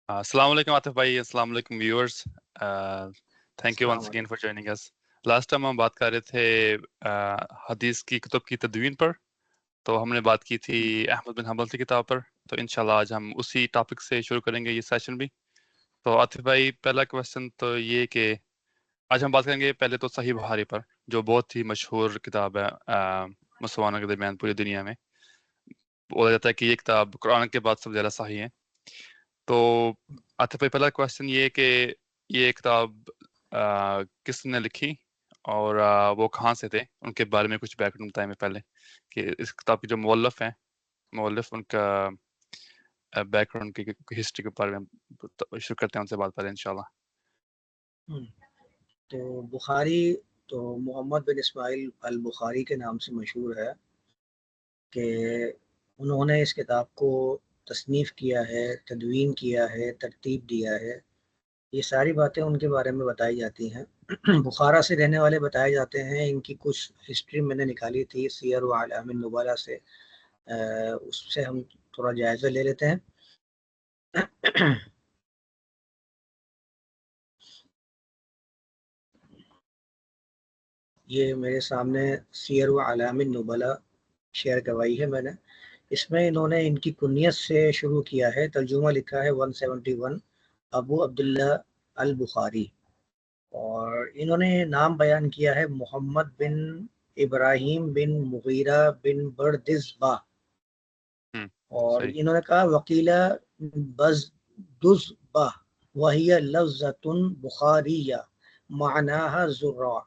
السلام علیکم آتف بھائی، السلام علیکم ویورز. تھینک یو ونس السلام اگین علیکم. For joining us. Last time ہم بات کر رہے تھے حدیث کی کتب کی تدوین پر، تو ہم نے بات کی تھی احمد بن حنبل کی کتاب پر. تو انشاءاللہ آج ہم اسی ٹاپک سے شروع کریں گے یہ سیشن بھی. تو آتف بھائی، پہلا کویسچن تو یہ کہ آج ہم بات کریں گے پہلے تو صحیح بخاری پر، جو بہت ہی مشہور کتاب ہے مسلمانوں کے درمیان پوری دنیا میں. بولا جاتا ہے کہ یہ کتاب قرآن کے بعد سب سے زیادہ صحیح ہے. تو آتف بھائی، پہلا کویسچن یہ کہ یہ کتاب کس نے لکھی اور وہ کہاں سے تھے، ان کے بارے میں کچھ بیک گراؤنڈ بتائیں. میں پہلے کہ اس کتاب کے جو مؤلف ہیں، مؤلف ان کا بیک گراؤنڈ کی ہسٹری کے بارے میں شروع کرتے ہیں، ان سے بات کریں انشاءاللہ. تو بخاری تو محمد بن اسماعیل البخاری کے نام سے مشہور ہے کہ انہوں نے اس کتاب کو تصنیف کیا ہے، تدوین کیا ہے، ترتیب دیا ہے. یہ ساری باتیں ان کے بارے میں بتائی جاتی ہیں. بخارا سے رہنے والے بتائے جاتے ہیں. ان کی کچھ ہسٹری میں نے نکالی تھی سیر و اعلام النبلاء سے، اس سے ہم تھوڑا جائزہ لے لیتے ہیں. یہ میرے سامنے سیر و اعلام النبلاء شیئر کروائی ہے میں نے. اس میں انہوں نے ان کی کنیت سے شروع کیا ہے. ترجمہ لکھا ہے 171 ابو عبداللہ البخاری، اور انہوں نے نام بیان کیا ہے محمد بن ابراہیم بن مغیرہ بن بردزبہ. اور صحیح. انہوں نے کہا وکیلہ بزدزبہ وہی لفظۃ بخاریہ معناها زراع.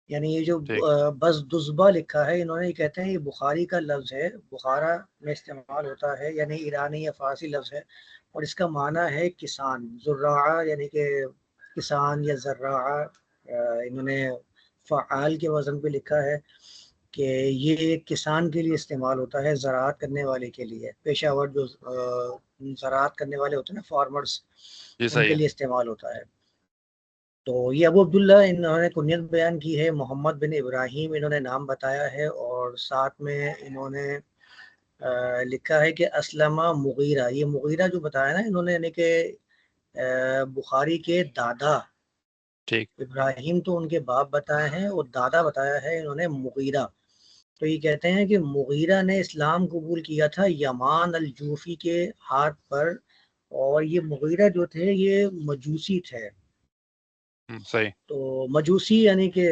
یعنی یہ جو ٹھیک. بزدزبہ لکھا ہے، انہوں نے یہ کہتے ہیں یہ بخاری کا لفظ ہے، بخارا میں استعمال ہوتا ہے، یعنی ایرانی یا فارسی لفظ ہے، اور اس کا معنی ہے کسان. زراع یعنی کہ کسان یا زراع. انہوں نے فعال کے وزن پہ لکھا ہے کہ یہ کسان کے لیے استعمال ہوتا ہے، زراعت کرنے والے کے لیے، پیشہ ور جو زراعت کرنے والے ہوتے ہیں نا، فارمرز، جی ان صحیح کے ہے. لیے استعمال ہوتا ہے. تو یہ ابو عبداللہ انہوں نے کنیت بیان کی ہے. محمد بن ابراہیم انہوں نے نام بتایا ہے، اور ساتھ میں انہوں نے لکھا ہے کہ اسلم مغیرہ. یہ مغیرہ جو بتایا نا انہوں نے، یعنی کہ بخاری کے دادا. ٹھیک. ابراہیم تو ان کے باپ بتائے ہیں، اور دادا بتایا ہے انہوں نے مغیرہ. تو یہ کہتے ہیں کہ مغیرہ نے اسلام قبول کیا تھا یمان الجوفی کے ہاتھ پر، اور یہ مغیرہ جو تھے یہ مجوسی تھے. صحیح. تو مجوسی یعنی کہ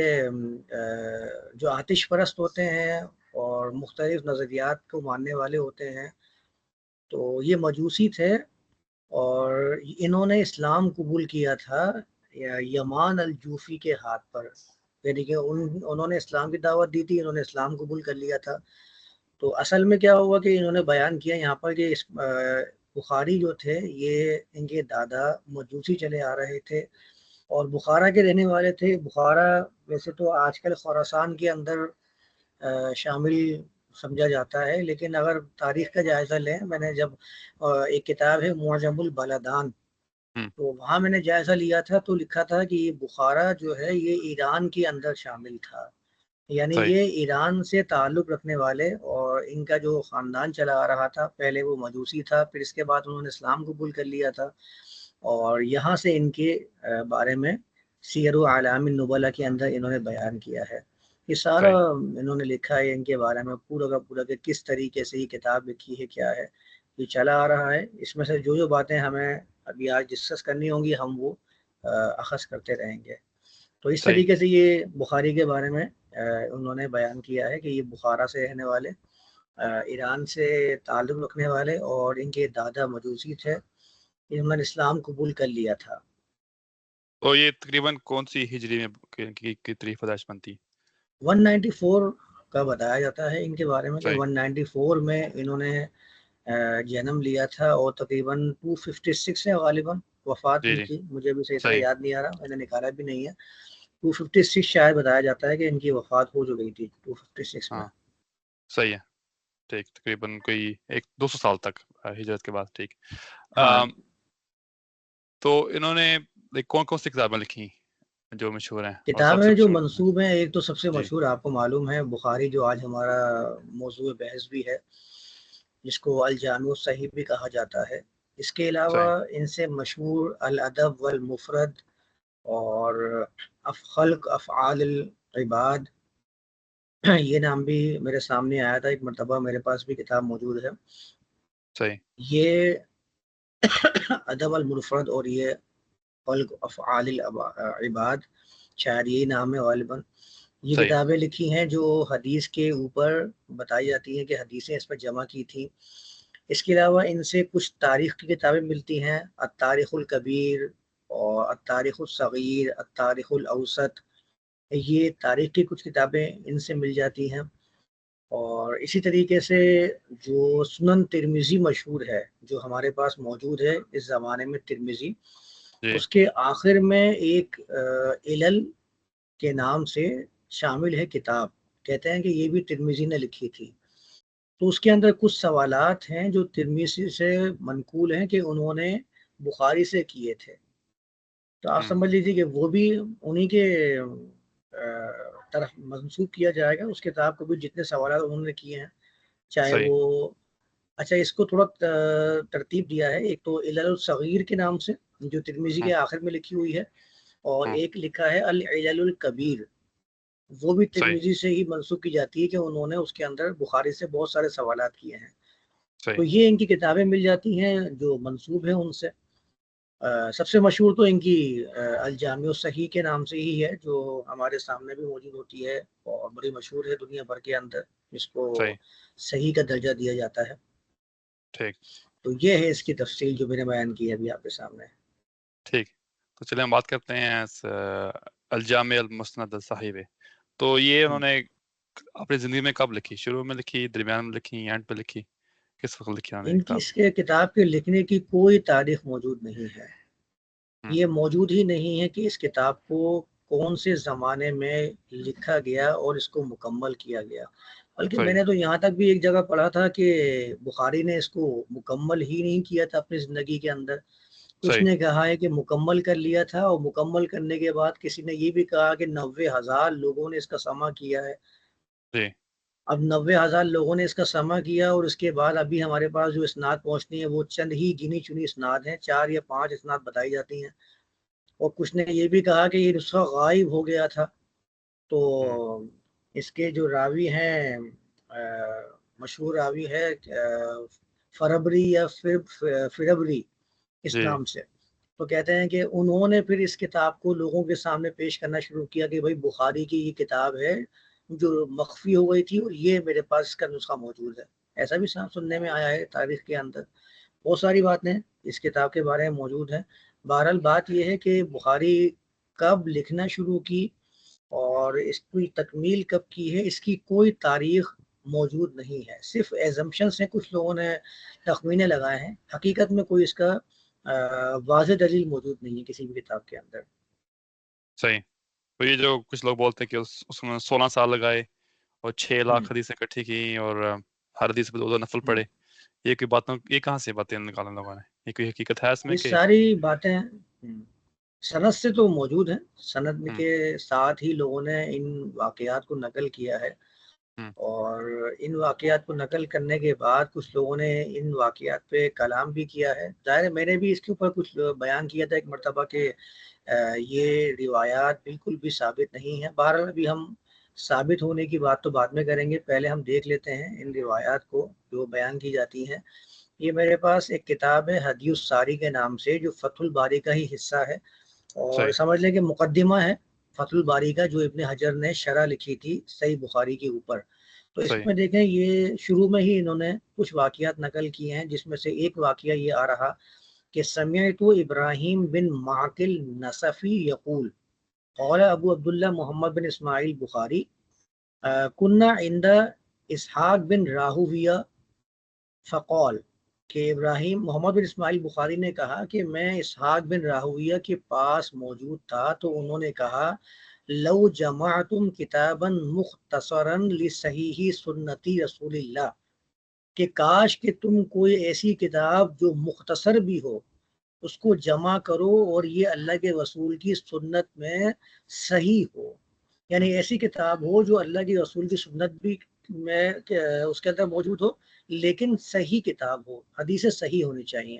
جو آتش پرست ہوتے ہیں اور مختلف نظریات کو ماننے والے ہوتے ہیں، تو یہ مجوسی تھے. اور انہوں نے اسلام قبول کیا تھا یمان الجوفی کے ہاتھ پر، یعنی کہ انہوں نے اسلام کی دعوت دی تھی، انہوں نے اسلام قبول کر لیا تھا. تو اصل میں کیا ہوا کہ انہوں نے بیان کیا یہاں پر کہ بخاری جو تھے یہ ان کے دادا مجوسی چلے آ رہے تھے، اور بخارا کے رہنے والے تھے. بخارا ویسے تو آج کل خراسان کے اندر شامل سمجھا جاتا ہے، لیکن اگر تاریخ کا جائزہ لیں، میں نے جب ایک کتاب ہے معجم البلدان، تو وہاں میں نے جائزہ لیا تھا تو لکھا تھا کہ یہ بخارا جو ہے یہ ایران کے اندر شامل تھا، یعنی صحیح. یہ ایران سے تعلق رکھنے والے، اور ان کا جو خاندان چلا آ رہا تھا پہلے وہ مجوسی تھا، پھر اس کے بعد انہوں نے اسلام قبول کر لیا تھا. اور یہاں سے ان کے بارے میں سیر و اعلام النبلاء کے اندر انہوں نے بیان کیا ہے. یہ سارا صحیح. انہوں نے لکھا ہے ان کے بارے میں پورا کا پورا کہ کس طریقے سے یہ کتاب لکھی ہے، کیا ہے یہ چلا آ رہا ہے. اس میں سے جو باتیں ہمیں ابھی آج ڈسکس کرنی ہوں گی ہم وہ اخذ کرتے رہیں گے. تو اس صحیح. طریقے سے یہ بخاری کے بارے میں انہوں نے بیان کیا ہے کہ یہ بخارا سے رہنے والے، ایران سے تعلق رکھنے والے، اور ان کے دادا مجوسی تھے، انہوں نے اسلام قبول کر لیا تھا. تو یہ تقریباً کون سی ہجری میں کی تاریخ پیدائش بنتی؟ 194 کا بتایا جاتا ہے ان کے بارے میں کہ صحیح. 194 میں انہوں نے جنم لیا تھا، اور تقریباً 256 ہے غالباً وفات جی ان جی. کی. مجھے بھی صحیح طرح صحیح. یاد نہیں آ رہا، میں نے نکالا بھی نہیں ہے. 256 شاید بتایا جاتا ہے کہ ان کی وفات ہو جو گئی تھی 256 میں. ہاں صحیح ہے. ٹھیک. تقریباً کوئی 200 سال تک ہجرت کے بعد. ٹھیک. ہاں تو انہوں نے کون کون سی کتابیں لکھی جو مشہور ہیں اور سب سے کتابیں جو مشہور؟ منسوب ہیں، ایک تو سب سے جی. مشہور آپ کو معلوم ہے بخاری، جو آج ہمارا موضوع بحث بھی ہے، جس کو الجامع الصحیح بھی کہا جاتا ہے. اس کے علاوہ صحیح ان سے مشہور الادب والمفرد اور خلق افعال العباد، یہ نام بھی میرے سامنے آیا تھا ایک مرتبہ، میرے پاس بھی کتاب موجود ہے. صحیح یہ ادب المفرد اور یہ خلق افعال العباد شاید یہی نام ہے غالباً. یہ صحیح کتابیں لکھی ہیں جو حدیث کے اوپر بتائی جاتی ہیں کہ حدیثیں اس پر جمع کی تھیں. اس کے علاوہ ان سے کچھ تاریخ کی کتابیں ملتی ہیں، التاریخ الکبیر اور التاریخ الصغیر، التاریخ الاوسط، یہ تاریخ کی کچھ کتابیں ان سے مل جاتی ہیں. اور اسی طریقے سے جو سنن ترمذی مشہور ہے جو ہمارے پاس موجود ہے اس زمانے میں، ترمذی، جی اس کے آخر میں ایک علل کے نام سے شامل ہے کتاب، کہتے ہیں کہ یہ بھی ترمذی نے لکھی تھی. تو اس کے اندر کچھ سوالات ہیں جو ترمذی سے منقول ہیں کہ انہوں نے بخاری سے کیے تھے. تو آپ سمجھ لیجیے کہ وہ بھی انہی کے طرف منسوب کیا جائے گا، اس کتاب کو بھی جتنے سوالات انہوں نے کیے ہیں، چاہے صحیح وہ اچھا اس کو تھوڑا ترتیب دیا ہے. ایک تو علل الصغیر کے نام سے جو ترمذی کے آخر میں لکھی ہوئی ہے، اور ایک لکھا ہے العلل الکبیر، وہ بھی صحیح ترمذی سے ہی منسوب کی جاتی ہے کہ انہوں نے اس کے اندر بخاری سے بہت سارے سوالات کیے ہیں. تو صحیح یہ ان کی کتابیں مل جاتی ہیں جو منسوب ہیں ان سے. سب سے مشہور تو ان کی الجامع الصحیح کے نام سے ہی ہے، جو ہمارے سامنے بھی موجود ہوتی ہے اور بڑی مشہور ہے دنیا بھر کے اندر، جس کو صحیح صحیح کا درجہ دیا جاتا ہے. ٹھیک تو یہ ہے اس کی تفصیل جو میں نے بیان کی ہے ابھی آپ کے سامنے. ٹھیک تو چلیں ہم بات کرتے ہیں الجامع المسند الصحیح پہ. تو یہ انہوں نے اپنی زندگی میں کب لکھی؟ شروع میں لکھی، درمیان میں لکھی، اینڈ پہ لکھی؟ کس وقت لکھی انہوں نے ان کی کتاب؟ اس کے کتاب کے لکھنے کی کوئی تاریخ موجود نہیں ہے. یہ موجود ہی نہیں ہے کہ اس کتاب کو کون سے زمانے میں لکھا گیا اور اس کو مکمل کیا گیا. بلکہ میں صحیح نے تو یہاں تک بھی ایک جگہ پڑھا تھا کہ بخاری نے اس کو مکمل ہی نہیں کیا تھا اپنی زندگی کے اندر. کچھ صحیح نے کہا ہے کہ مکمل کر لیا تھا، اور مکمل کرنے کے بعد کسی نے یہ بھی کہا کہ 90,000 لوگوں نے اس کا سماع کیا ہے. جی اب 90,000 لوگوں نے اس کا سماع کیا، اور اس کے بعد ابھی ہمارے پاس جو اسناد پہنچتی ہیں وہ چند ہی گنی چنی اسناد ہیں، 4 یا 5 اسناد بتائی جاتی ہیں. اور کچھ نے یہ بھی کہا کہ یہ نسخہ غائب ہو گیا تھا. تو اس کے جو راوی ہیں، مشہور راوی ہے فربری یا فربری اس جی نام سے، تو کہتے ہیں کہ انہوں نے پھر اس کتاب کو لوگوں کے سامنے پیش کرنا شروع کیا کہ بھائی بخاری کی یہ کتاب ہے جو مخفی ہو گئی تھی اور یہ میرے پاس اس کا نسخہ موجود ہے. ایسا بھی سننے میں آیا ہے تاریخ کے اندر. بہت ساری باتیں اس کتاب کے بارے میں موجود ہیں. بہرحال بات یہ ہے کہ بخاری کب لکھنا شروع کی اور اس کی تکمیل کب کی ہے، اس کی کوئی تاریخ موجود نہیں ہے. صرف ایزمپشنس ہیں، کچھ لوگوں نے تخمینے لگائے ہیں، حقیقت میں کوئی اس کا واضح دلیل موجود نہیں ہے کسی بھی کتاب کے اندر. صحیح. تو یہ جو کچھ لوگ بولتے ہیں کہ اس میں 16 سال لگائے اور 6 لاکھ حدیثیں اکٹھی کی اور ہر حدیث پہ 2 نفل پڑے، یہ کوئی باتوں، یہ کہاں سے باتیں نکالنے لوگوں نے؟ یہ کوئی حقیقت ہے اس میں یہ کہ؟ ساری باتیں سند سے تو موجود ہیں، سند کے ساتھ ہی لوگوں نے ان واقعات کو نقل کیا ہے. اور ان واقعات کو نقل کرنے کے بعد کچھ لوگوں نے ان واقعات پہ کلام بھی کیا ہے. ظاہر میں نے بھی اس کے اوپر کچھ بیان کیا تھا ایک مرتبہ کہ یہ روایات بالکل بھی ثابت نہیں ہیں. بہرحال ابھی ہم ثابت ہونے کی بات تو بعد میں کریں گے، پہلے ہم دیکھ لیتے ہیں ان روایات کو جو بیان کی جاتی ہیں. یہ میرے پاس ایک کتاب ہے ہدی الساری کے نام سے، جو فتح الباری کا ہی حصہ ہے، اور صحیح سمجھ لیں کہ مقدمہ ہے فتح الباری کا جو ابن حجر نے شرح لکھی تھی صحیح بخاری کے اوپر. تو اس صحیح میں دیکھیں یہ شروع میں ہی انہوں نے کچھ واقعات نقل کیے ہیں، جس میں سے ایک واقعہ یہ آ رہا کہ سمعت ابراہیم بن معقل نصفی یقول قال ابو عبداللہ محمد بن اسماعیل بخاری کنہ عند اسحاق بن راہویہ فقال، کہ ابراہیم محمد بن اسماعیل بخاری نے کہا کہ میں اسحاق بن راہویہ کے پاس موجود تھا تو انہوں نے کہا لو جمعتم کتابا مختصرا لصحیح سنتی رسول اللہ، کہ کاش کہ تم کوئی ایسی کتاب جو مختصر بھی ہو اس کو جمع کرو اور یہ اللہ کے رسول کی سنت میں صحیح ہو. یعنی ایسی کتاب ہو جو اللہ کی رسول کی سنت بھی میں اس کے اندر موجود ہو، لیکن صحیح کتاب ہو، حدیثیں صحیح ہونی چاہیے.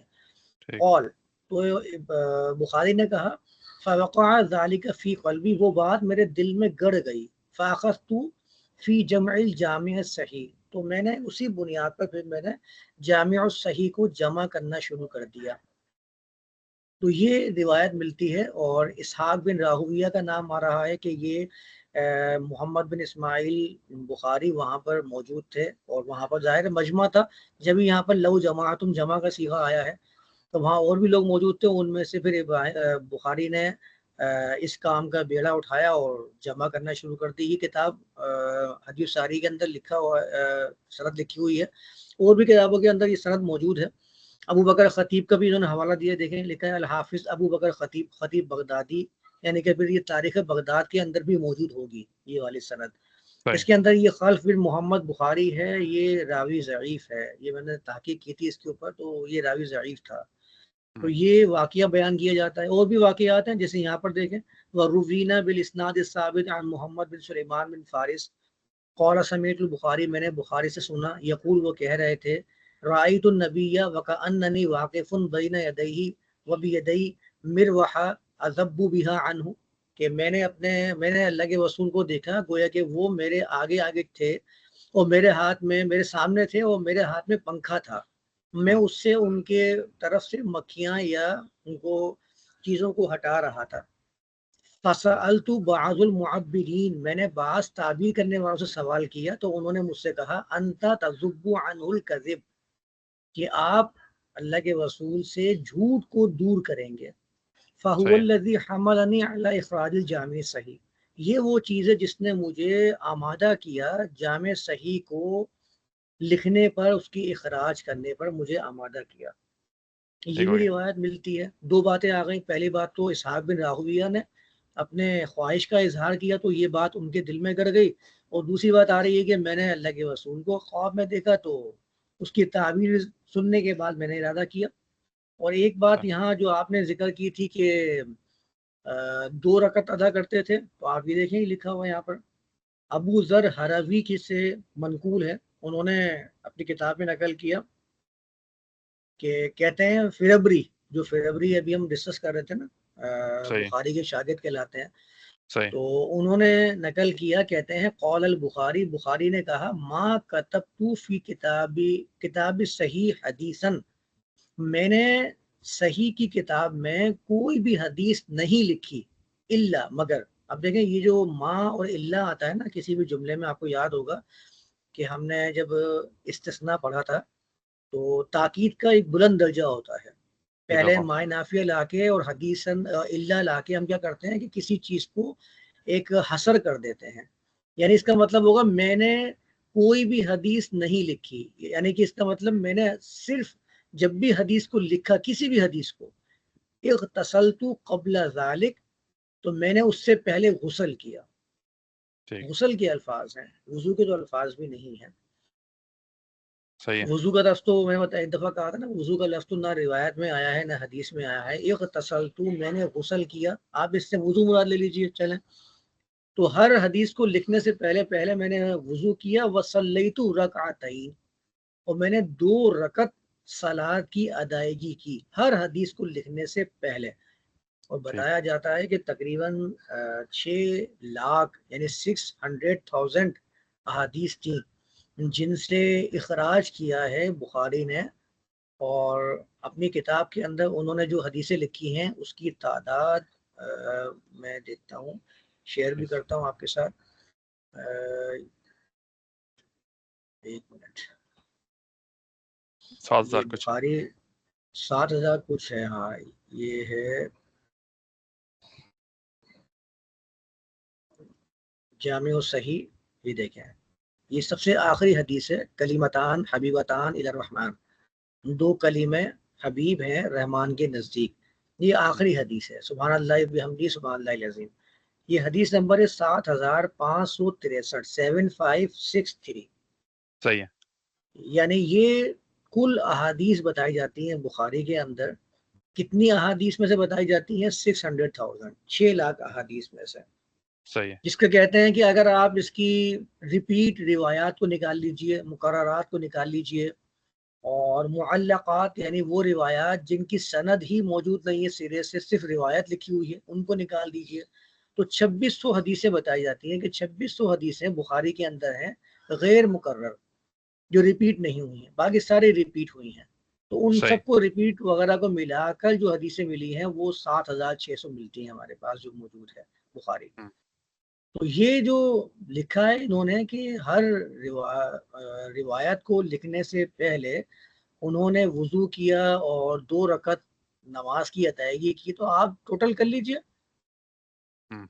قول تو بخاری نے کہا فوقع ذالک فی قلبی، وہ بات میرے دل میں گڑ گئی، فاخذت فی جمع الجامع الصحیح، تو میں نے اسی بنیاد پر پھر میں نے جامع الصحیح کو جمع کرنا شروع کر دیا۔ تو یہ روایت ملتی ہے، اور اسحاق بن راہویہ کا نام آ رہا ہے کہ یہ محمد بن اسماعیل بخاری وہاں پر موجود تھے، اور وہاں پر ظاہر مجمع تھا، جب یہاں پر لو جماعتم جمع کا صیغہ آیا ہے تو وہاں اور بھی لوگ موجود تھے، ان میں سے پھر بخاری نے اس کام کا بیڑا اٹھایا اور جمع کرنا شروع کر دی۔ یہ کتاب حدیث ساری کے اندر لکھا ہوا سند لکھی ہوئی ہے، اور بھی کتابوں کے اندر یہ سند موجود ہے۔ ابو بکر خطیب کا بھی انہوں نے حوالہ دیا، دیکھیں لکھا ہے الحافظ ابو بکر خطیب بغدادی، یعنی کہ پھر یہ تاریخ بغداد کے اندر بھی موجود ہوگی یہ والی سند۔ اس کے اندر یہ خلف بن محمد بخاری ہے، یہ راوی ضعیف ہے، یہ میں نے تحقیق کی تھی اس کے اوپر، تو یہ راوی ضعیف تھا۔ تو یہ واقعہ بیان کیا جاتا ہے، اور بھی واقعات ہیں جیسے یہاں پر دیکھیں وَرُوِّينَا بِالْإِسْنَادِ الثَّابِتِ عن محمد بن سلیمان بن فارس قال سمعت البخاری، میں نے بخاری سے سنا، یقول وہ کہہ رہے تھے رأیت النبی وکأننی واقف بین یدیہ وبیدی مروحہ اذب بها عنہ، کہ میں نے اللہ کے رسول کو دیکھا گویا کہ وہ میرے آگے آگے تھے، اور میرے ہاتھ میں میرے سامنے تھے، اور میرے ہاتھ میں پنکھا تھا، میں اس سے ان کے طرف سے مکھیاں یا ان کو چیزوں کو ہٹا رہا تھا۔ فسألت بعض المعبرین، میں نے بعض تعبیر کرنے والوں سے سوال کیا تو انہوں نے مجھ سے کہا انت تذب عنہ الکذب، کہ آپ اللہ کے رسول سے جھوٹ کو دور کریں گے۔ فَهُوَ الَّذِي حَمَلَنِي عَلَى إِخْرَاجِ الْجَامِعِ الصَّحِيحِ، یہ وہ چیز ہے جس نے مجھے آمادہ کیا جامع صحیح کو لکھنے پر، اس کی اخراج کرنے پر مجھے آمادہ کیا۔ یہ بھی روایت ملتی ہے۔ دو باتیں آ گئیں، پہلی بات تو اسحاق بن راہویہ نے اپنے خواہش کا اظہار کیا تو یہ بات ان کے دل میں گڑ گئی، اور دوسری بات آ رہی ہے کہ میں نے اللہ کے رسول کو خواب میں دیکھا تو اس کی تعبیر سننے کے بعد میں نے ارادہ کیا۔ اور ایک بات یہاں جو آپ نے ذکر کی تھی کہ 2 رکعت ادا کرتے تھے، تو آپ یہ دیکھیں لکھا ہوا یہاں پر ابو ذر ہروی کی سے منقول ہے، انہوں نے اپنی کتاب میں نقل کیا کہ کہتے ہیں فربری، جو فربری ابھی ہم ڈسکس کر رہے تھے نا، بخاری کے شاگرد کہلاتے ہیں، تو انہوں نے نقل کیا، کہتے ہیں قول البخاری، بخاری نے کہا ما کتبت فی کتاب صحیح حدیثا، میں نے صحیح کی کتاب میں کوئی بھی حدیث نہیں لکھی، الا مگر، اب دیکھیں یہ جو ما اور الا آتا ہے نا کسی بھی جملے میں، آپ کو یاد ہوگا کہ ہم نے جب استثناء پڑھا تھا تو تاکید کا ایک بلند درجہ ہوتا ہے، پہلے مائے نافیہ لا کے اور حدیثاً الا لا کے ہم کیا کرتے ہیں کہ کسی چیز کو ایک حصر کر دیتے ہیں، یعنی اس کا مطلب ہوگا میں نے کوئی بھی حدیث نہیں لکھی، یعنی کہ اس کا مطلب میں نے صرف جب بھی حدیث کو لکھا، کسی بھی حدیث کو، اغتسلت قبل ذالک، تو میں نے اس سے پہلے غسل کیا، غسل کے الفاظ ہیں، وضو کے تو الفاظ بھی نہیں ہیں۔ وضو کا لفظ تو میں ایک دفعہ کہا تھا نا، وضو کا لفظ تو نہ روایت میں آیا ہے نہ حدیث میں آیا ہے، اغتسلت میں نے غسل کیا، آپ اس سے وضو مراد لے لیجئے چلیں، تو ہر حدیث کو لکھنے سے پہلے میں نے وضو کیا، وصلیت رکعتین، اور میں نے 2 رکعت صلاۃ کی ادائیگی کی ہر حدیث کو لکھنے سے پہلے، اور بتایا جاتا ہے کہ تقریباً 6 لاکھ یعنی 600,000 احادیث تھیں جن سے اخراج کیا ہے بخاری نے، اور اپنی کتاب کے اندر انہوں نے جو حدیثیں لکھی ہیں اس کی تعداد میں دیکھتا ہوں، شیئر بھی کرتا ہوں آپ کے ساتھ، 1 منٹ، 7,000 کچھ، بخاری 7,000 کچھ ہے، ہاں یہ ہے جامع صحیح، یہ دیکھیں یہ سب سے آخری حدیث ہے، کلیمتان حبیبتان الی الرحمن، 2 کلمے حبیب ہیں رحمان کے نزدیک، یہ آخری حدیث ہے، سبحان اللہ بحمدہ سبحان اللہ العظیم، یہ حدیث نمبر ہے 7,563 7563، صحیح ہے، یعنی یہ کل احادیث بتائی جاتی ہیں بخاری کے اندر، کتنی احادیث میں سے بتائی جاتی ہیں 600,000، 6 لاکھ احادیث میں سے، صحیح ہے، جس کا کہتے ہیں کہ اگر آپ اس کی ریپیٹ روایات کو نکال لیجئے، مقررات کو نکال لیجئے، اور معلقات یعنی وہ روایات جن کی سند ہی موجود نہیں ہے سرے سے، صرف روایت لکھی ہوئی ہے، ان کو نکال دیجئے۔ تو 2600 حدیثیں بتائی جاتی ہیں کہ 2600 حدیثیں بخاری کے اندر ہیں غیر مکرر، جو ریپیٹ نہیں ہوئی ہیں، باقی سارے ریپیٹ ہوئی ہیں۔ تو ان صحیح. سب کو ریپیٹ وغیرہ کو ملا کر جو حدیثیں ملی ہیں وہ 7600 ملتی ہیں ہمارے پاس جو موجود ہے بخاری۔ ہم. تو یہ جو لکھا ہے انہوں نے کہ ہر روایت کو لکھنے سے پہلے انہوں نے وضو کیا اور 2 رکعت نماز کی ادائیگی کی۔ تو آپ ٹوٹل کر لیجئے، ہم.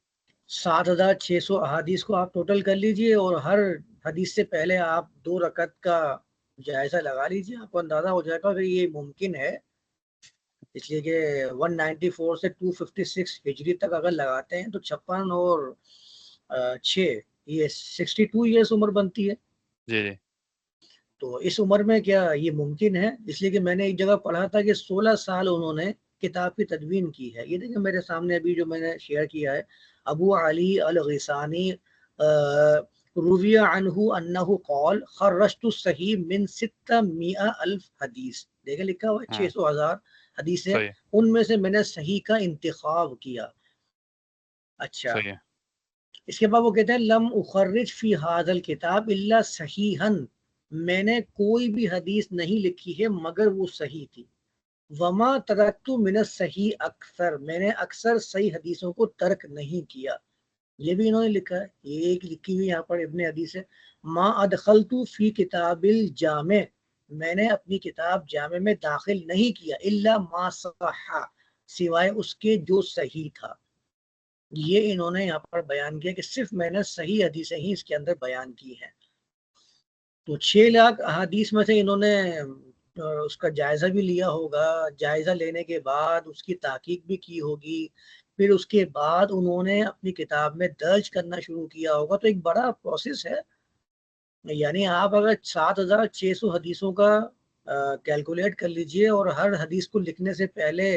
7600 احادیث کو آپ ٹوٹل کر لیجئے اور ہر حدیث سے پہلے آپ 2 رکعت کا جائزہ لگا لیجئے، آپ کو اندازہ ہو جائے گا کہ یہ ممکن ہے، اس لیے کہ 194 سے 256 ہجری تک اگر لگاتے ہیں تو 56 اور 6 یہ 62 ایئرس عمر بنتی ہے۔ جی جی. تو اس عمر میں کیا یہ ممکن ہے؟ اس لیے کہ میں نے ایک جگہ پڑھا تھا کہ 16 سال انہوں نے کتاب کی تدوین کی ہے۔ یہ دیکھیں میرے سامنے ابھی جو میں نے شیئر کیا ہے، ابو علی الغیسانی روی عنہ انہ قال خرجت الصحیح من 600,000 حدیث، دیکھیں لکھا ہوا ہے 600,000 حدیثیں، صحیح. ان میں سے میں نے صحیح کا انتخاب کیا۔ اچھا، صحیح. اس کے بعد وہ کہتے ہیں لم اخرج فی ھذا الکتاب الا صحیحا، میں نے کوئی بھی حدیث نہیں لکھی ہے مگر وہ صحیح تھی۔ وما ترکت من الصحیح اکثر، میں نے اکثر صحیح حدیثوں کو ترک نہیں کیا۔ یہ بھی انہوں نے لکھا ہے، یہ ایک لکھی ہوئی یہاں پر ابن حدیث ہے۔ ما ادخلت فی کتاب الجامع، میں نے اپنی کتاب جامع میں داخل نہیں کیا الا ما صح، سوائے اس کے جو صحیح تھا۔ یہ انہوں نے یہاں پر بیان کیا کہ صرف میں نے صحیح حدیثیں ہی اس کے اندر بیان کی ہیں۔ تو 6 لاکھ احادیث میں سے انہوں نے اس کا جائزہ بھی لیا ہوگا، جائزہ لینے کے بعد اس کی تحقیق بھی کی ہوگی، پھر اس کے بعد انہوں نے اپنی کتاب میں درج کرنا شروع کیا ہوگا۔ تو ایک بڑا پروسیس ہے، یعنی آپ اگر 7600 حدیثوں کا کیلکولیٹ کر لیجئے اور ہر حدیث کو لکھنے سے پہلے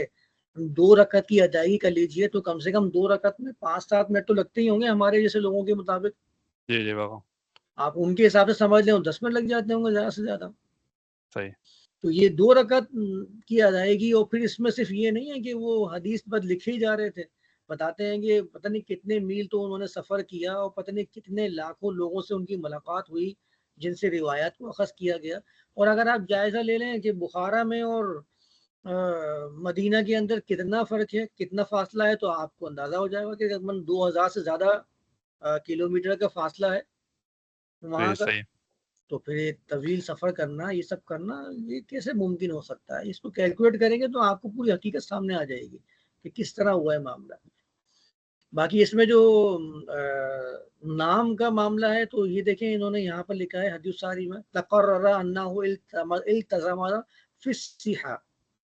2 رکعت کی ادائیگی کر لیجئے، تو کم سے کم 2 رکعت میں 5-7 منٹ تو لگتے ہی ہوں گے ہمارے جیسے لوگوں کے مطابق۔ جی جی بابا. آپ ان کے حساب سے سمجھ لیں 10 منٹ لگ جاتے ہوں گے زیادہ سے زیادہ۔ صحیح. تو یہ 2 رکعت کی ادائیگی، اور پھر اس میں صرف یہ نہیں ہے کہ وہ حدیث بد لکھے ہی جا رہے تھے، بتاتے ہیں کہ پتہ نہیں کتنے میل تو انہوں نے سفر کیا اور پتہ نہیں کتنے لاکھوں لوگوں سے ان کی ملاقات ہوئی جن سے روایات کو اخذ کیا گیا۔ اور اگر آپ جائزہ لے لیں کہ بخارا میں اور مدینہ کے اندر کتنا فرق ہے، کتنا فاصلہ ہے، تو آپ کو اندازہ ہو جائے گا کہ تقریباً 2000 سے زیادہ کلومیٹر کا فاصلہ ہے وہاں جی. کا۔ صحیح. تو پھر ایک طویل سفر کرنا، یہ سب کرنا، یہ کیسے ممکن ہو سکتا ہے؟ اس کو کیلکولیٹ کریں گے تو آپ کو پوری حقیقت سامنے آ جائے گی کہ کس طرح ہوا ہے معاملہ۔ باقی اس میں جو نام کا معاملہ ہے تو یہ دیکھیں انہوں نے یہاں پر لکھا ہے حدیث ساری میں تقرر انہ التزم فی الصحہ،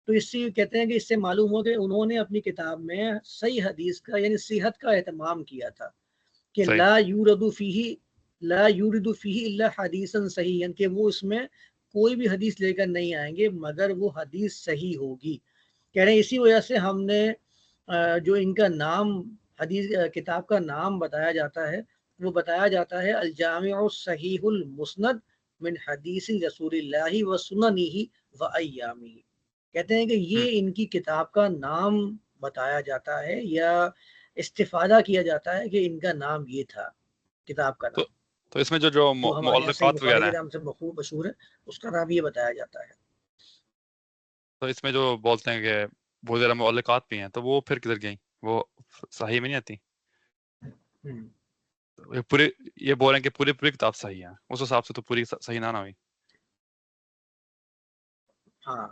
تو اس سے کہتے ہیں کہ اس سے معلوم ہو کہ انہوں نے اپنی کتاب میں صحیح حدیث کا یعنی صحت کا اہتمام کیا تھا کہ صحیح. لا یورد فیہ الا حدیثا صحیحا، کہ وہ اس میں کوئی بھی حدیث لے کر نہیں آئیں گے مگر وہ حدیث صحیح ہوگی۔ کہہ رہے ہیں اسی وجہ سے ہم نے جو ان کا نام حدیث کتاب کا نام بتایا جاتا ہے وہ بتایا جاتا ہے الجامع الصحیح المسند من حدیث رسول اللہ و سننہ و ایامہ، کہتے ہیں کہ یہ ان کی کتاب کا نام بتایا جاتا ہے یا استفادہ کیا جاتا ہے کہ ان کا نام یہ تھا، کتاب کا نام۔ تو اس میں جو جو ہمارے یہاں صحیح مؤلفات بخاری وغیرہ کے ہیں، نام سے مشہور ہے، اس کا نام یہ بتایا جاتا ہے۔ تو اس میں جو بولتے ہیں کہ بہت زیادہ مؤلفات بھی ہیں، تو وہ پھر کدھر گئیں؟ وہ صحیح میں نہیں آتی؟ یہ بول رہے ہیں کہ پوری کتاب صحیح ہے، اس حساب سے تو پوری صحیح نہ ہوئی۔ ہاں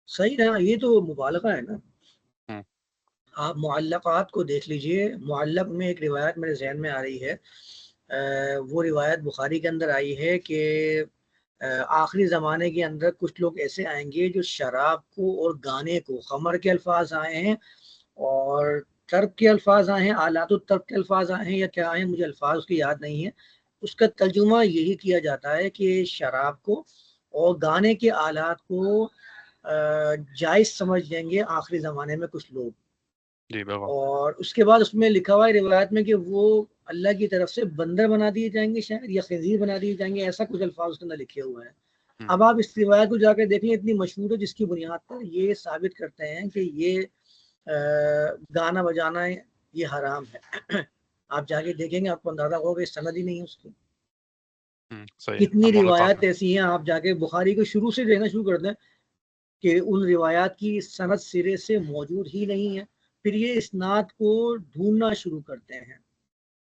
صحیح ہے، یہ تو مبالغہ ہے نا۔ ہوں. آپ معلقات کو دیکھ لیجئے، معلق میں ایک روایت میرے ذہن میں آ رہی ہے، وہ روایت بخاری کے اندر آئی ہے کہ آخری زمانے کے اندر کچھ لوگ ایسے آئیں گے جو شراب کو اور گانے کو، خمر کے الفاظ آئے ہیں اور ترک کے الفاظ آئے ہیں، آلات الترک کے الفاظ آئے ہیں یا کیا آئے ہیں مجھے الفاظ کی یاد نہیں ہے، اس کا ترجمہ یہی کیا جاتا ہے کہ شراب کو اور گانے کے آلات کو جائز سمجھ لیں گے آخری زمانے میں کچھ لوگ۔ جی بالکل. اور اس کے بعد اس میں لکھا ہوا ہے روایت میں کہ وہ اللہ کی طرف سے بندر بنا دیے جائیں گے شاید، یا خنزیر بنا دیے جائیں گے، ایسا کچھ الفاظ اس کے اندر لکھے ہوئے ہیں۔ اب آپ اس روایت کو جا کے دیکھیں، اتنی مشہور ہے جس کی بنیاد پر یہ ثابت کرتے ہیں کہ یہ گانا بجانا یہ حرام ہے۔ آپ جا کے دیکھیں گے آپ کو اندازہ ہوگا کہ سند ہی نہیں ہے اس کی۔ کتنی روایات ایسی ہیں، آپ جا کے بخاری کو شروع سے دیکھنا شروع کر دیں کہ ان روایات کی سند سرے سے موجود ہی نہیں ہے، پھر یہ اسناد کو ڈھونڈنا شروع کرتے ہیں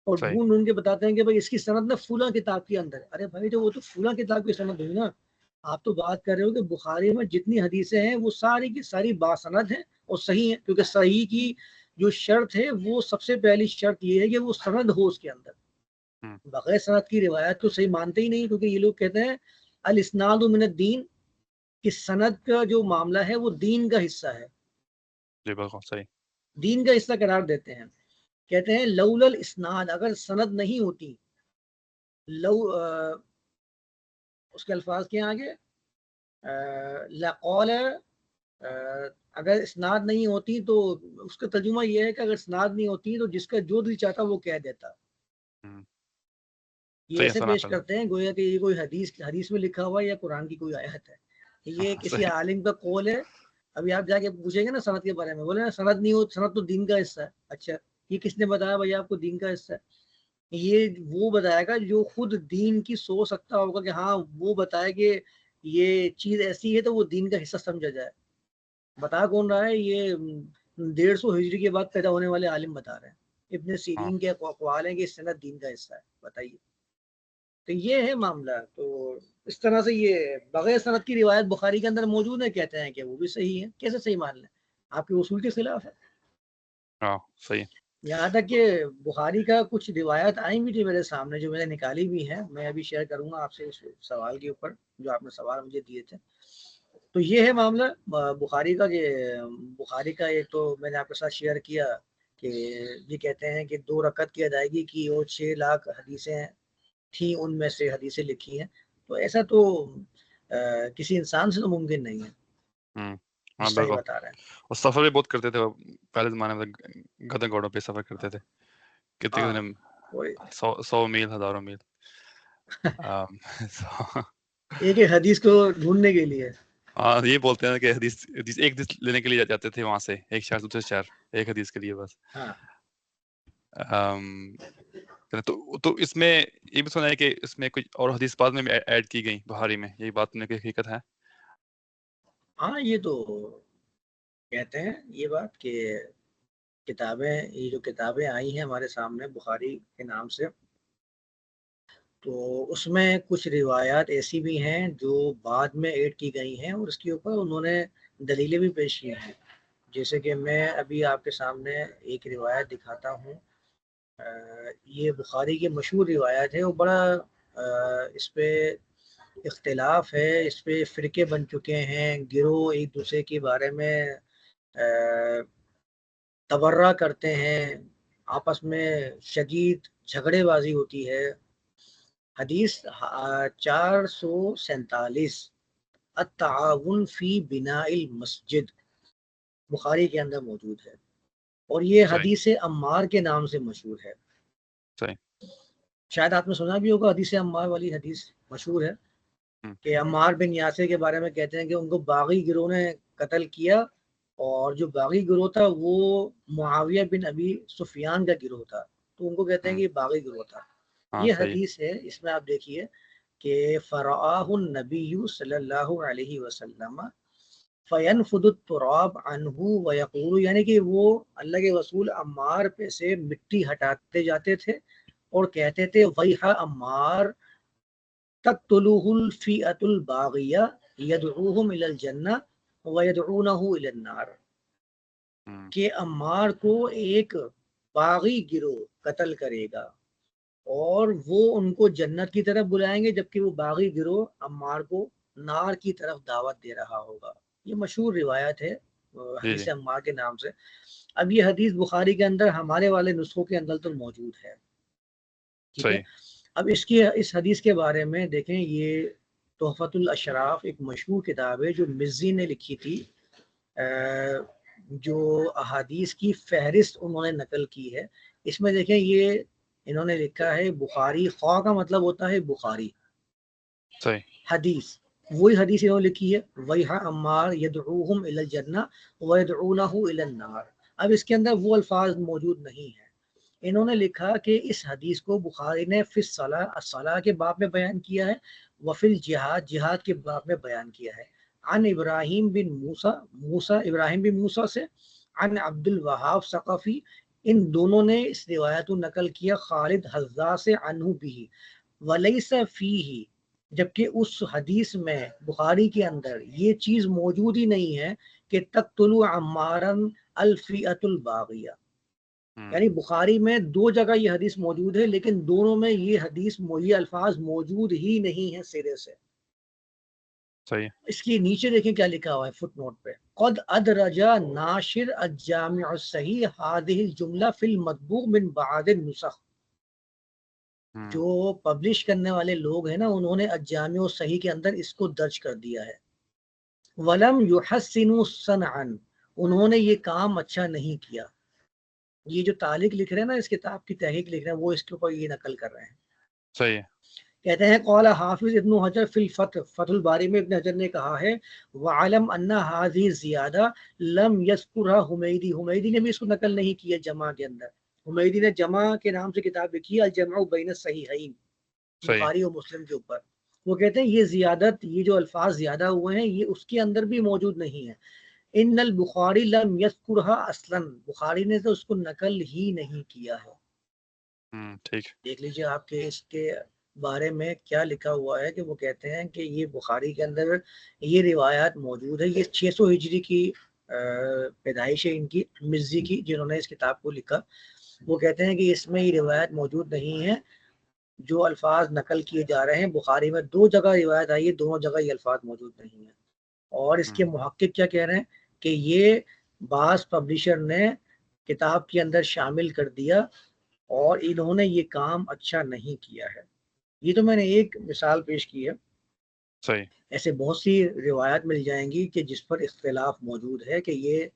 اور ڈھونڈ کے بتاتے ہیں کہ بھائی اس کی سند نا فلاں کتاب کے اندر ہے۔ ارے بھائی تو وہ تو فلاں کتاب کی سند ہوئی نا، آپ تو بات کر رہے ہو کہ بخاری میں جتنی حدیثیں ہیں وہ ساری کی ساری باسند ہیں اور صحیح ہیں، کیونکہ صحیح کی جو شرط ہے وہ سب سے پہلی شرط یہ ہے کہ وہ سند ہو اس کے اندر۔ بغیر سند کی روایت تو صحیح مانتے ہی نہیں، کیونکہ یہ لوگ کہتے ہیں الاسناد من الدین، کہ سند کا جو معاملہ ہے وہ دین کا حصہ ہے، دین کا حصہ قرار دیتے ہیں۔ کہتے ہیں لولا الاسناد، اگر سند نہیں ہوتی، اس کے الفاظ کیا آگے، لقول، اگر اسناد نہیں ہوتی تو اس کا ترجمہ یہ ہے کہ اگر اسناد نہیں ہوتی تو جس کا جو دل چاہتا وہ کہہ دیتا۔ یہ ایسے پیش کرتے ہیں گویا کہ یہ کوئی حدیث میں لکھا ہوا ہے یا قرآن کی کوئی آیت ہے، یہ کسی عالم کا قول ہے۔ ابھی آپ جا کے پوچھیں گے نا سند کے بارے میں، بولے نا سند نہیں ہو، سند تو دین کا حصہ ہے۔ اچھا یہ کس نے بتایا بھائی آپ کو دین کا حصہ ہے؟ یہ وہ بتائے گا جو خود دین کی سوچ سکتا ہوگا کہ ہاں وہ بتائے کہ یہ چیز ایسی ہے تو وہ دین کا حصہ سمجھا جائے۔ بتا کون رہا ہے؟ یہ 150 ہجری کے بعد پیدا ہونے والے عالم بتا رہے ہیں، ابن سیرین کے اقوال ہیں کہ سند دین کا حصہ ہے۔ بتائیے، تو یہ ہے معاملہ۔ تو اس طرح سے یہ بغیر سند کی روایت بخاری کے اندر موجود ہے، کہتے ہیں کہ وہ بھی صحیح ہے۔ کیسے صحیح مان لیں؟ آپ کے اصول کے خلاف ہے۔ صحیح۔ یہاں تک کہ بخاری کا کچھ روایت آئی بھی تھی میرے سامنے جو میں نے نکالی بھی ہیں، میں ابھی شیئر کروں گا آپ سے اس سوال کے اوپر جو آپ نے سوال مجھے دیے تھے۔ تو یہ ہے معاملہ بخاری کا کہ بخاری کا ایک تو میں نے آپ کے ساتھ شیئر کیا کہ یہ کہتے ہیں کہ 2 رکعت کی ادائیگی کی اور 6 لاکھ حدیثیں تھیں، ان میں سے حدیثیں لکھی ہیں۔ تو ایسا تو کسی انسان سے تو ممکن نہیں ہے۔ صحیح بتا رہے ہیں۔ اور سفر بھی بہت کرتے تھے پہلے زمانے میں، گدے گھوڑوں پہ سفر کرتے تھے، کتنے 100 میل، ہزاروں میل ایک حدیث کو ڈھونڈنے کے لیے۔ یہ بولتے ہیں کہ حدیث ایک حدیث لینے کے لیے جاتے تھے وہاں سے ایک شہر دوسرے شہر، ایک حدیث کے لیے بس۔ تو اس میں یہ بھی سنا ہے کہ اس میں کچھ اور حدیث بعد میں ایڈ کی گئی بخاری میں، یہی بات میں حقیقت ہے؟ ہاں یہ تو کہتے ہیں یہ بات کہ کتابیں، یہ جو کتابیں آئی ہیں ہمارے سامنے بخاری کے نام سے، تو اس میں کچھ روایات ایسی بھی ہیں جو بعد میں ایڈ کی گئی ہیں اور اس کے اوپر انہوں نے دلیلیں بھی پیش کی ہیں۔ جیسے کہ میں ابھی آپ کے سامنے ایک روایت دکھاتا ہوں، یہ بخاری کی مشہور روایت ہے، وہ بڑا اس پہ اختلاف ہے، اس پہ فرقے بن چکے ہیں، گروہ ایک دوسرے کے بارے میں تبرہ کرتے ہیں، آپس میں شدید جھگڑے بازی ہوتی ہے۔ حدیث 447 التعاون فی بناء المسجد بخاری کے اندر موجود ہے، اور یہ حدیث عمار کے نام سے مشہور ہے۔ شاید آپ نے سنا بھی ہوگا، حدیث عمار والی حدیث مشہور ہے کہ عمار بن یاسر کے بارے میں کہتے ہیں کہ ان کو باغی گروہ نے قتل کیا، اور جو باغی گروہ تھا وہ معاویہ بن ابی سفیان کا گروہ تھا، تو ان کو کہتے ہیں کہ یہ باغی گروہ تھا۔ یہ حدیث ہے، اس میں آپ دیکھیے کہ فرآہ النبی صلی اللہ علیہ وسلم فینفض التراب عنہ ویقول، یعنی کہ وہ اللہ کے رسول عمار پہ سے مٹی ہٹاتے جاتے تھے اور کہتے تھے ویحا عمار تقتلوہ الفئۃ الباغیہ یدعوہم الی الجنہ ویدعونہ الی النار، کہ عمار کو ایک باغی گروہ قتل کرے گا اور وہ ان کو جنت کی طرف بلائیں گے، جبکہ وہ باغی گروہ عمار کو نار کی طرف دعوت دے رہا ہوگا۔ یہ مشہور روایت ہے حدیث عمار کے نام سے۔ اب یہ حدیث بخاری کے اندر ہمارے والے نسخوں کے اندر تو موجود ہے، ٹھیک ہے۔ اب اس حدیث کے بارے میں دیکھیں، یہ تحفۃ الاشراف ایک مشہور کتاب ہے جو مزی نے لکھی تھی، جو احادیث کی فہرست انہوں نے نقل کی ہے۔ اس میں دیکھیں یہ انہوں نے لکھا ہے بخاری، خواہ کا مطلب ہوتا ہے بخاری، حدیث، وہی حدیث انہوں نے لکھی ہے ویحا عمار یدعوہم الی الجنہ ویدعونہ الی النار. اب اس کے اندر وہ الفاظ موجود نہیں ہیں. انہوں نے لکھا کہ اس حدیث کو بخاری نے فی الصلاۃ کے باب میں بیان کیا ہے وفی الجہاد جہاد کے باب میں بیان کیا ہے. عن ابراہیم بن موسیٰ ابراہیم بن موسیٰ سے عن عبد الوہاب ثقفی. ان دونوں نے اس روایت کو نقل کیا خالد حذا سے عنہ بھی ولیس فیہ، جبکہ اس حدیث میں بخاری کے اندر یہ چیز موجود ہی نہیں ہے کہ تقتلوا عمارا الفئۃ الباغیہ. یعنی بخاری میں دو جگہ یہ حدیث موجود ہے لیکن دونوں میں یہ الفاظ موجود ہی نہیں ہیں سرے سے. صحیح. اس کے نیچے دیکھیں کیا لکھا ہوا ہے فٹ نوٹ پہ قد ادرج ناشر الجامع الصحیح هذه الجملہ فی المطبوع من بعد النسخ. جو پبلش کرنے والے لوگ ہیں نا انہوں نے الجامع الصحیح کے اندر اس کو درج کر دیا ہے. ولم يحسنوا صنعا، انہوں نے یہ کام اچھا نہیں کیا. یہ جو تعلیق لکھ رہے ہیں نا اس کتاب کی تحقیق لکھ رہے ہیں وہ اس کے اوپر یہ نقل کر رہے ہیں. صحیح. کہتے ہیں قال حافظ ابن حجر فی الفتح، فتح الباری میں ابن حجر نے کہا ہے وعلم ان هذه زیادہ لم یذکرها حمیدی، حمیدی نے بھی اس کو نقل نہیں کیا جمع کے اندر. حمیدی نے جمع کے نام سے کتاب لکھی ہے الجمع بین الصحیحین بخاری اور مسلم کے اوپر. وہ کہتے ہیں یہ زیادت، یہ جو الفاظ زیادہ ہوئے ہیں یہ اس کے اندر بھی موجود نہیں ہے. ان البخاری لم یذکرها اصلا، بخاری نے تو اس کو نقل ہی نہیں کیا ہے. ٹھیک. دیکھ لیجیے آپ کے اس کے بارے میں کیا لکھا ہوا ہے کہ وہ کہتے ہیں کہ یہ بخاری کے اندر یہ روایات موجود ہے. یہ 600 ہجری کی پیدائش ہے ان کی، مزی کی، جنہوں نے اس کتاب کو لکھا. وہ کہتے ہیں کہ اس میں یہ روایت موجود نہیں ہے جو الفاظ نقل کیے جا رہے ہیں. بخاری میں دو جگہ روایت آئی ہے، دونوں جگہ یہ الفاظ موجود نہیں ہیں. اور اس کے محقق کیا کہہ رہے ہیں کہ یہ بعض پبلشر نے کتاب کے اندر شامل کر دیا اور انہوں نے یہ کام اچھا نہیں کیا ہے. یہ تو میں نے ایک مثال پیش کی ہے. صحیح. ایسے بہت سی روایات مل جائیں گی کہ جس پر اختلاف موجود ہے کہ یہ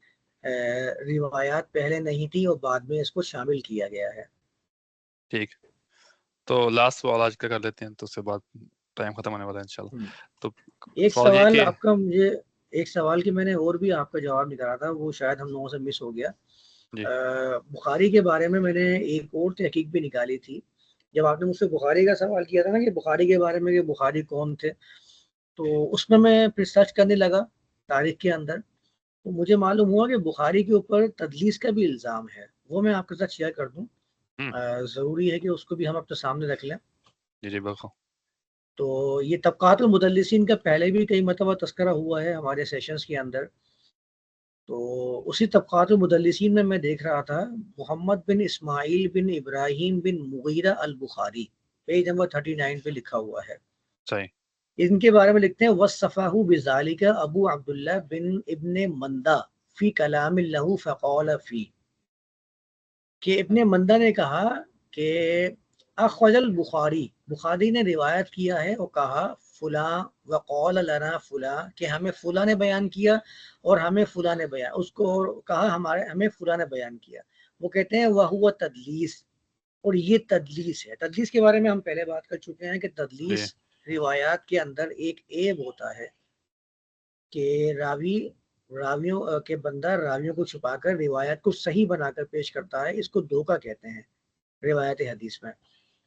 روایات پہلے نہیں تھی اور بعد میں اس کو شامل کیا گیا ہے. ٹھیک. تو لاسٹ سوال آج کا کر لیتے ہیں تو اس کے بعد ٹائم ختم ہونے والا ہے انشاءاللہ. تو ایک سوال یہ سوال کہ آپ کا مجھے ایک سوال کی میں نے اور بھی آپ کا جواب نکالا تھا، وہ شاید ہم لوگوں سے مس ہو گیا. جی بخاری کے بارے میں نے ایک اور تحقیق بھی نکالی تھی. جب آپ نے مجھ سے بخاری کا سوال کیا تھا نا کہ بخاری کے بارے میں کہ بخاری کون تھے، تو اس میں ریسرچ کرنے لگا تاریخ کے اندر. تو مجھے معلوم ہوا کہ بخاری کے اوپر تدلیس کا بھی الزام ہے. وہ میں آپ کے ساتھ شیئر کر دوں. ضروری ہے کہ اس کو بھی ہم اپنے سامنے رکھ لیں. جی جی بالکل. تو یہ طبقات المدلسین کا پہلے بھی کئی مرتبہ تذکرہ ہوا ہے ہمارے سیشنز کے اندر. تو اسی طبقات المدلسین میں دیکھ رہا تھا محمد بن اسماعیل بن ابراہیم بن مغیرہ البخاری، پیج نمبر 39 پہ لکھا ہوا ہے. صحیح. ان کے بارے میں لکھتے ہیں وصفہ بذالک ابو عبداللہ بن ابن مندہ فی کلام لہ فقال فی، کہ ابن مندہ نے کہا کہ اخرج البخاری، بخاری نے روایت کیا ہے اور کہا فلاں وقال لنا فلاں، کہ ہمیں فلاں نے بیان کیا اور ہمیں فلاں نے بیان، اس کو کہا ہمیں فلاں نے بیان کیا. وہ کہتے ہیں وہو تدلیس، اور یہ تدلیس ہے. تدلیس کے بارے میں ہم پہلے بات کر چکے ہیں کہ تدلیس روایات کے اندر ایک عیب ہوتا ہے کہ راویوں کے بندہ راویوں کو چھپا کر روایت کو صحیح بنا کر پیش کرتا ہے. اس کو دھوکہ کہتے ہیں روایت حدیث میں.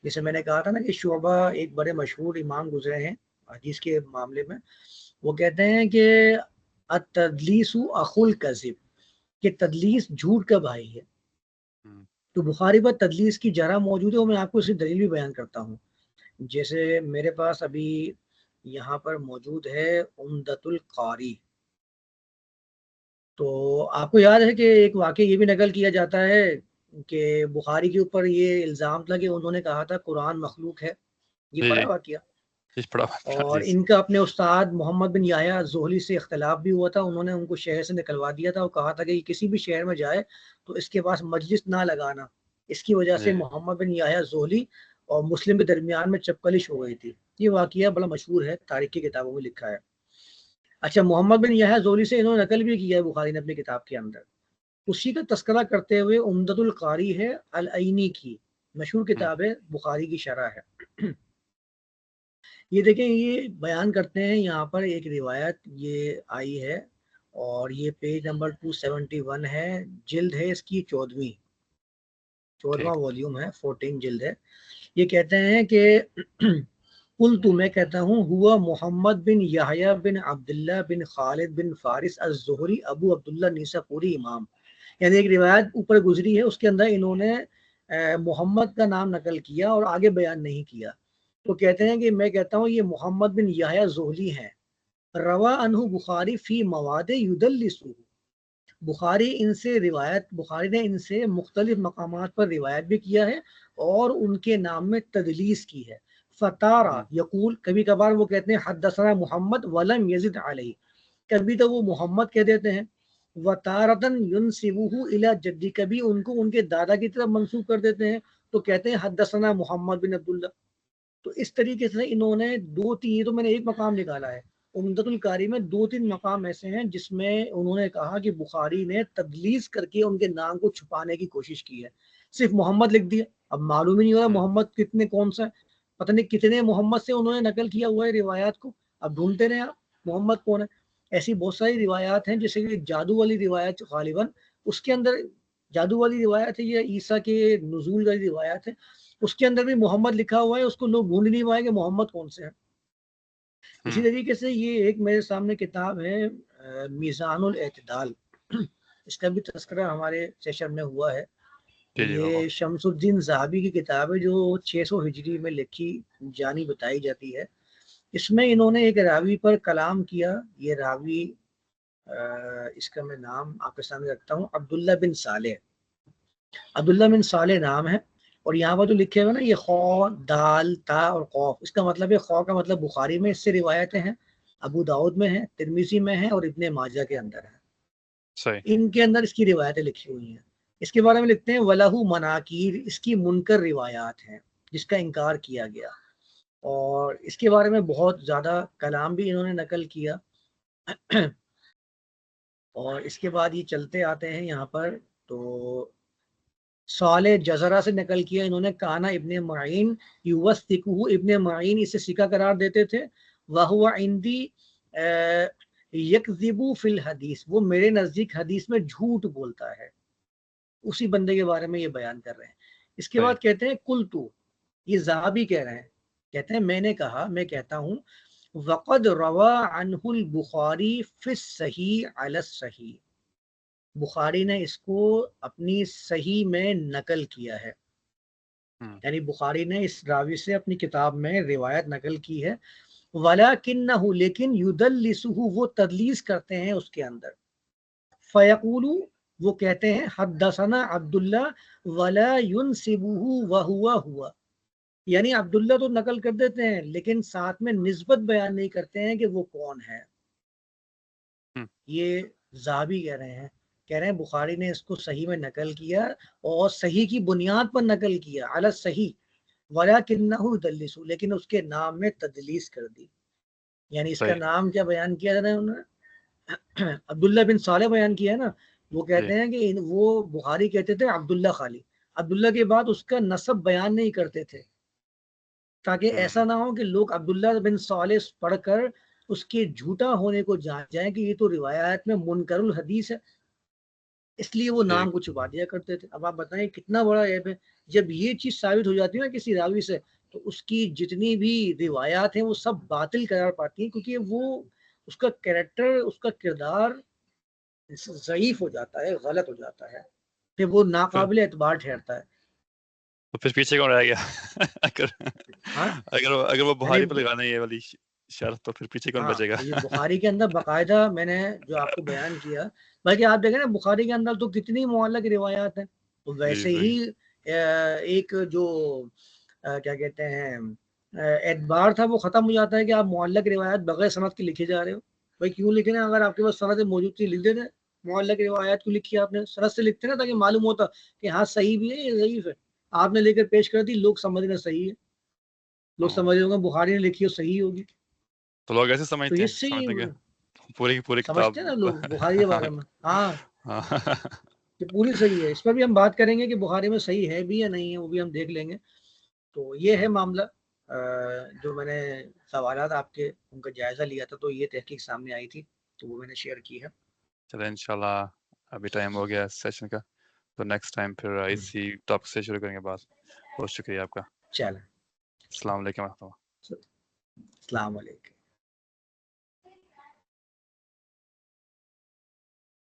جیسے میں نے کہا تھا نا کہ شعبہ ایک بڑے مشہور امام گزرے ہیں حدیث کے معاملے میں. وہ کہتے ہیں کہ التدلیس اخو الکذب، کہ تدلیس جھوٹ کا بھائی ہے. تو بخاری پر تدلیس کی جرح موجود ہے اور میں آپ کو اس کی دلیل بھی بیان کرتا ہوں. جیسے میرے پاس ابھی یہاں پر موجود ہے عمدۃ القاری. تو آپ کو یاد ہے کہ ایک واقعہ یہ بھی نقل کیا جاتا ہے کہ بخاری کے اوپر یہ الزام تھا کہ انہوں نے کہا تھا قرآن مخلوق ہے. یہ پڑھا واقعہ. اور ان کا اپنے استاد محمد بن یحییٰ زہلی سے اختلاف بھی ہوا تھا. انہوں نے ان کو شہر سے نکلوا دیا تھا اور کہا تھا کہ یہ کسی بھی شہر میں جائے تو اس کے پاس مجلس نہ لگانا. اس کی وجہ سے محمد بن یحییٰ زہلی اور مسلم کے درمیان میں چپکلش ہو گئی تھی. یہ واقعہ بڑا مشہور ہے، تاریخ کی کتابوں میں لکھا ہے. اچھا، محمد بن یحییٰ زہلی سے انہوں نے نقل بھی کیا ہے بخاری نے اپنی کتاب کے اندر. اسی کا تذکرہ کرتے ہوئے عمدۃ القاری ہے العینی کی، مشہور کتاب ہے، بخاری کی شرح ہے. یہ دیکھیں یہ بیان کرتے ہیں یہاں پر ایک روایت یہ آئی ہے اور یہ پیج نمبر 271 ہے، جلد ہے اس کی 14واں والیوم ہے، 14 جلد ہے۔ یہ کہتے ہیں کہ قلت میں کہتا ہوں ہوا محمد بن یحییٰ بن عبداللہ بن خالد بن فارس الزہری ابو عبداللہ نیساپوری امام، یعنی ایک روایت اوپر گزری ہے اس کے اندر انہوں نے محمد کا نام نقل کیا اور آگے بیان نہیں کیا، تو کہتے ہیں کہ میں کہتا ہوں یہ محمد بن یحییٰ زہلی ہیں، روا عنہ بخاری فی مواد یدلسہ، بخاری نے ان سے مختلف مقامات پر روایت بھی کیا ہے اور ان کے نام میں تدلیس کی ہے۔ فتارہ یقول، کبھی کبھار وہ کہتے ہیں حدثنا محمد ولم یزد علیہ، کبھی تو وہ محمد کہہ دیتے ہیں، وتارتن ینسبہ الی جدی، کبھی ان کو ان کے دادا کی طرف منسوب کر دیتے ہیں تو کہتے ہیں حدثنا محمد بن عبداللہ۔ تو اس طریقے سے انہوں نے یہ تو میں نے ایک مقام نکالا ہے، عمدۃ القاری میں 2-3 مقام ایسے ہیں جس میں انہوں نے کہا کہ بخاری نے تدلیس کر کے ان کے نام کو چھپانے کی کوشش کی ہے، صرف محمد لکھ دیا، اب معلوم ہی نہیں ہو رہا محمد کتنے کون سا ہے، پتہ نہیں کتنے محمد سے انہوں نے نقل کیا ہوا ہے روایات کو، اب ڈھونڈتے رہے آپ محمد کون ہے۔ ایسی بہت ساری روایات ہیں، جیسے کہ جادو والی روایت غالباً اس کے اندر، جادو والی روایت ہے یہ عیسیٰ کے نزول والی روایت ہے، اس کے اندر بھی محمد لکھا ہوا ہے، اس کو لوگ ڈھونڈ نہیں پائے کہ محمد کون سے ہیں۔ اسی طریقے سے یہ ایک میرے سامنے کتاب ہے میزان الاعتدال، اس کا بھی تذکرہ ہمارے سیشن میں ہوا ہے، یہ شمس الدین ذہبی کی کتاب ہے جو 600 ہجری میں لکھی جانی بتائی جاتی ہے۔ اس میں انہوں نے ایک راوی پر کلام کیا، یہ راوی اس کا میں نام آپ کے سامنے رکھتا ہوں، عبداللہ بن صالح نام ہے، اور یہاں پر جو لکھے ہوئے نا یہ خو دال تا اور قوف، اس کا مطلب ہے خو کا مطلب بخاری میں اس سے روایتیں ہیں، ابو داؤد میں ہیں، ترمذی میں ہیں اور ابن ماجہ کے اندر ہیں، ان کے اندر اس کی روایتیں لکھی ہوئی ہیں۔ اس کے بارے میں لکھتے ہیں وَلَهُ مناکیر، اس کی منکر روایات ہیں جس کا انکار کیا گیا، اور اس کے بارے میں بہت زیادہ کلام بھی انہوں نے نقل کیا۔ اور اس کے بعد یہ چلتے آتے ہیں یہاں پر، تو صالح جزرہ سے نقل کیا انہوں نے، کانا ابن معین یوثقہ، ابن معین اسے ثقہ قرار دیتے تھے، وہو عندی یکذب فی الحدیث، وہ میرے نزدیک حدیث میں جھوٹ بولتا ہے، اسی بندے کے بارے میں یہ بیان کر رہے ہیں۔ اس کے بعد کہتے ہیں قلتو، یہ ذہبی کہہ رہے ہیں، کہتے ہیں میں نے کہا، میں کہتا ہوں، وقد روا عنہ البخاری فی الصحیح علی الصحیح، بخاری نے اس کو اپنی صحیح میں نقل کیا ہے، یعنی بخاری نے اس راوی سے اپنی کتاب میں روایت نقل کی ہے، وَلَكِنَّهُ، لیکن يُدَلِّسُهُ، وہ تدلیس کرتے ہیں اس کے اندر، فَيَقُولُ، وہ کہتے ہیں حدثنا عبداللہ وَلَا يُنْسِبُهُ وَهُوَ هُوَ، یعنی عبداللہ تو نقل کر دیتے ہیں لیکن ساتھ میں نسبت بیان نہیں کرتے ہیں کہ وہ کون ہے۔ یہ ذہبی کہہ رہے ہیں بخاری نے اس کو صحیح میں نقل کیا اور صحیح کی بنیاد پر نقل کیا، علی صحیح، وَلَكِنَّهُ يُدَلِّسُ، لیکن اس کے نام میں تدلیس کر دی، یعنی اس کا نام کیا بیان کیا انہوں نے، عبداللہ بن صالح بیان کیا ہے نا، وہ کہتے ہیں کہ وہ بخاری کہتے تھے عبداللہ خالی، عبداللہ کے بعد اس کا نسب بیان نہیں کرتے تھے، تاکہ ایسا نہ ہو کہ لوگ عبداللہ بن صالح پڑھ کر اس کے جھوٹا ہونے کو جان جائیں کہ یہ تو روایات میں منکر الحدیث ہے، اس لیے وہ نام کو چھپا دیا کرتے تھے۔ اب آپ بتائیں کتنا بڑا عیب ہے، جب یہ چیز ثابت ہو جاتی ہے نا کسی راوی سے، تو اس کی جتنی بھی روایات ہیں وہ سب باطل قرار پاتی ہیں، کیونکہ وہ اس کا کریکٹر، اس کا کردار ضعیف ہو جاتا ہے، غلط ہو جاتا ہے، پھر وہ ناقابل اعتبار ٹھہرتا ہے۔ تو پھر پیچھے کون رہ گیا؟ اگر وہ بخاری پہ لگانا یہ والی شرط تو پھر پیچھے کون بچے گا؟ یہ بخاری کے اندر باقاعدہ میں نے جو آپ کو بیان کیا، بلکہ آپ دیکھیں نا بخاری کے اندر تو کتنی معلق روایات ہیں، تو ویسے ہی ایک جو کیا کہتے ہیں اعتبار تھا وہ ختم ہو جاتا ہے کہ آپ معلق روایات بغیر سند کے لکھے جا رہے ہو، بھائی کیوں لکھے نا، اگر آپ کے پاس سند موجود تھی لکھ دیتے، معلق روایات کو لکھی آپ نے، سند سے لکھتے نا تاکہ معلوم ہوتا کہ ہاں صحیح بھی ہے یہ ضعیف ہے، آپ نے لے کر پیش کر دی، لوگ سمجھنا صحیح ہے، لوگ سمجھ رہے ہوں گے بخاری نے لکھی ہو صحیح ہوگی، تو لوگ ایسے تو سمجھتے اس سے ہیں پوری کتاب سمجھتے ہیں نا لوگ بخاری کے بارے میں، کہ پوری صحیح ہے۔ اس پر بھی ہم بات کریں گے کہ بخاری میں صحیح ہے بھی یا نہیں ہے، وہ بھی ہم دیکھ لیں گے۔ تو یہ ہے معاملہ جو میں نے سوالات آپ کے ان کا جائزہ لیا تھا تو یہ تحقیق سامنے آئی تھی تو وہ میں نے شیئر کی ہے. چلیں انشاءاللہ ابھی ٹائم ہو گیا سیشن کا، تو نیکسٹ ٹائم پھر اسی ٹاپک سے شروع کریں گے بات. بہت شکریہ آپ کا. چلیں، السلام علیکم و رحمۃ اللہ. السلام علیکم.